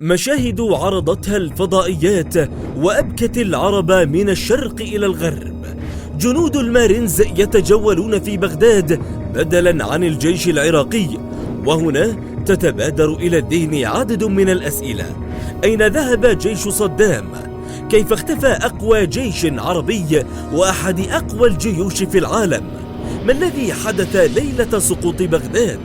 مشاهد عرضتها الفضائيات وأبكت العرب من الشرق إلى الغرب. جنود المارينز يتجولون في بغداد بدلا عن الجيش العراقي، وهنا تتبادر إلى الذهن عدد من الأسئلة. أين ذهب جيش صدام؟ كيف اختفى أقوى جيش عربي وأحد أقوى الجيوش في العالم؟ ما الذي حدث ليلة سقوط بغداد؟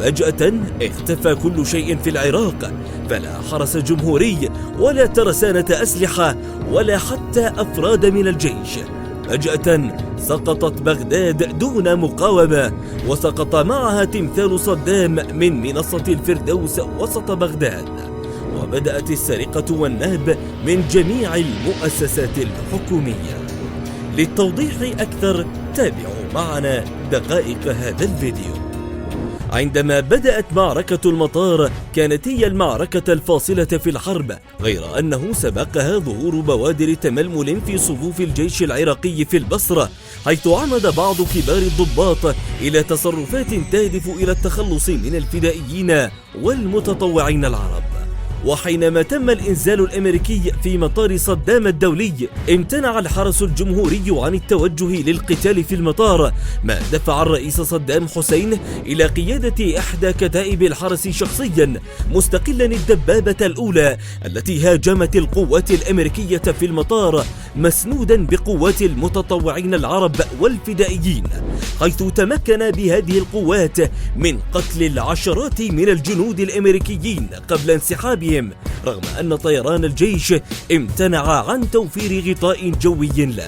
فجأة اختفى كل شيء في العراق، فلا حرس جمهوري ولا ترسانة أسلحة ولا حتى أفراد من الجيش. فجأة سقطت بغداد دون مقاومة، وسقط معها تمثال صدام من منصة الفردوس وسط بغداد، وبدأت السرقة والنهب من جميع المؤسسات الحكومية. للتوضيح أكثر تابعوا معنا دقائق هذا الفيديو. عندما بدأت معركة المطار كانت هي المعركة الفاصلة في الحرب، غير أنه سبقها ظهور بوادر تململ في صفوف الجيش العراقي في البصرة، حيث عمد بعض كبار الضباط إلى تصرفات تهدف إلى التخلص من الفدائيين والمتطوعين العرب. وحينما تم الإنزال الأمريكي في مطار صدام الدولي، امتنع الحرس الجمهوري عن التوجه للقتال في المطار، ما دفع الرئيس صدام حسين إلى قيادة إحدى كتائب الحرس شخصيا، مستقلا الدبابة الأولى التي هاجمت القوات الأمريكية في المطار، مسنودا بقوات المتطوعين العرب والفدائيين، حيث تمكن بهذه القوات من قتل العشرات من الجنود الأمريكيين قبل انسحابهم، رغم أن طيران الجيش امتنع عن توفير غطاء جوي له.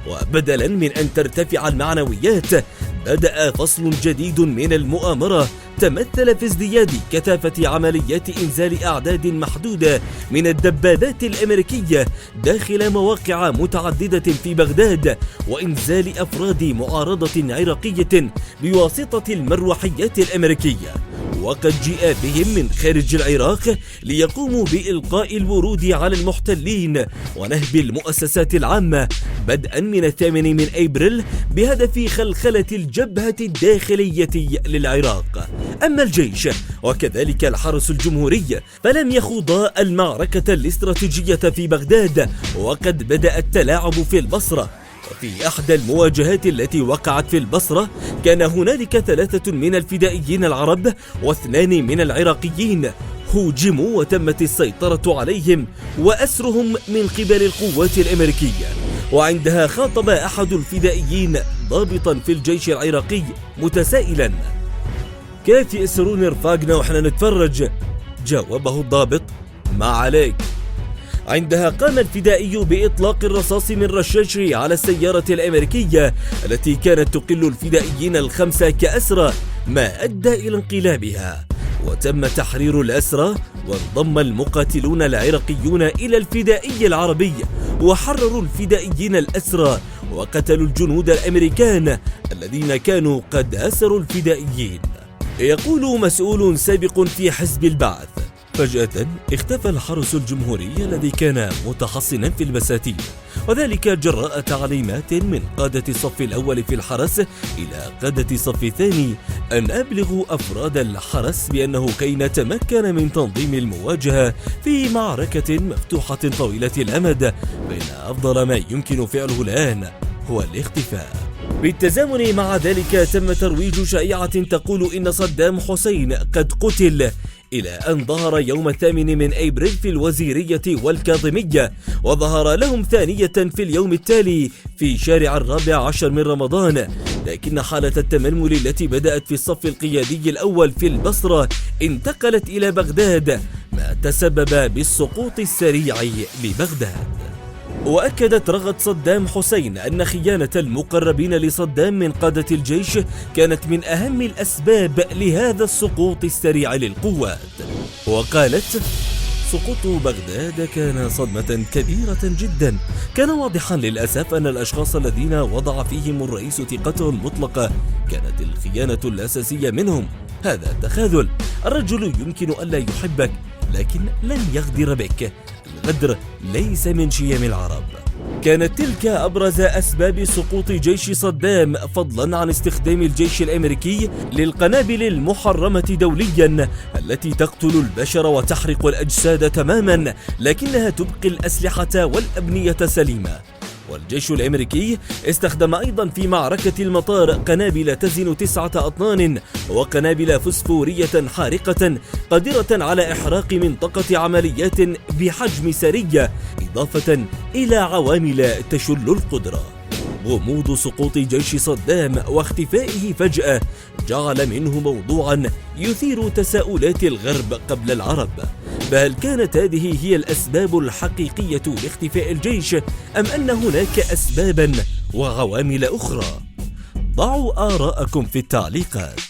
وبدلا من أن ترتفع المعنويات، بدأ فصل جديد من المؤامرة تمثل في ازدياد كثافة عمليات إنزال أعداد محدودة من الدبابات الأمريكية داخل مواقع متعددة في بغداد، وإنزال أفراد معارضة عراقية بواسطة المروحيات الأمريكية، وقد جيء بهم من خارج العراق ليقوموا بإلقاء الورود على المحتلين ونهب المؤسسات العامة بدءا من 8 من أبريل بهدف خلخلة الجبهة الداخلية للعراق. أما الجيش وكذلك الحرس الجمهوري فلم يخوضا المعركة الاستراتيجية في بغداد، وقد بدأ التلاعب في البصرة. وفي إحدى المواجهات التي وقعت في البصرة كان هنالك 3 من الفدائيين العرب و2 من العراقيين هوجموا وتمت السيطرة عليهم وأسرهم من قبل القوات الأمريكية. وعندها خاطب أحد الفدائيين ضابطا في الجيش العراقي متسائلا: كيف يأسرون رفاقنا وإحنا نتفرج؟ جاوبه الضابط: ما عليك. عندها قام الفدائي بإطلاق الرصاص من رشاش على السيارة الأمريكية التي كانت تقل الفدائيين ال5 كأسرى، ما أدى إلى انقلابها، وتم تحرير الأسرى، وانضم المقاتلون العراقيون إلى الفدائي العربي وحرروا الفدائيين الأسرى وقتلوا الجنود الأمريكان الذين كانوا قد أسروا الفدائيين. يقول مسؤول سابق في حزب البعث: فجأة اختفى الحرس الجمهوري الذي كان متحصنا في البساتين، وذلك جراء تعليمات من قادة الصف الأول في الحرس إلى قادة الصف الثاني أن أبلغوا أفراد الحرس بأنه كي نتمكن من تنظيم المواجهة في معركة مفتوحة طويلة الأمد، بين أفضل ما يمكن فعله الآن هو الاختفاء. بالتزامن مع ذلك تم ترويج شائعة تقول إن صدام حسين قد قتل، إلى أن ظهر يوم 8 من أبريل في الوزيرية والكاظمية، وظهر لهم ثانية في اليوم التالي في شارع 14 من رمضان. لكن حالة التململ التي بدأت في الصف القيادي الأول في البصرة انتقلت إلى بغداد، ما تسبب بالسقوط السريع لبغداد. وأكدت رغد صدام حسين أن خيانة المقربين لصدام من قادة الجيش كانت من أهم الأسباب لهذا السقوط السريع للقوات. وقالت: سقوط بغداد كان صدمة كبيرة جدا. كان واضحا للأسف أن الأشخاص الذين وضع فيهم الرئيس ثقته المطلقة كانت الخيانة الأساسية منهم. هذا تخاذل. الرجل يمكن ألا يحبك لكن لن يغدر بك. الغدر ليس من شيم العرب. كانت تلك أبرز أسباب سقوط جيش صدام، فضلا عن استخدام الجيش الأمريكي للقنابل المحرمة دوليا التي تقتل البشر وتحرق الأجساد تماما، لكنها تبقي الأسلحة والأبنية سليمة. والجيش الأمريكي استخدم أيضا في معركة المطار قنابل تزن 9 أطنان وقنابل فسفورية حارقة قادرة على إحراق منطقة عمليات بحجم سرية، إضافة إلى عوامل تشل القدرة. غموض سقوط جيش صدام واختفائه فجأة جعل منه موضوعا يثير تساؤلات الغرب قبل العرب، فهل كانت هذه هي الأسباب الحقيقية لاختفاء الجيش، أم أن هناك أسبابا وعوامل أخرى؟ ضعوا آراءكم في التعليقات.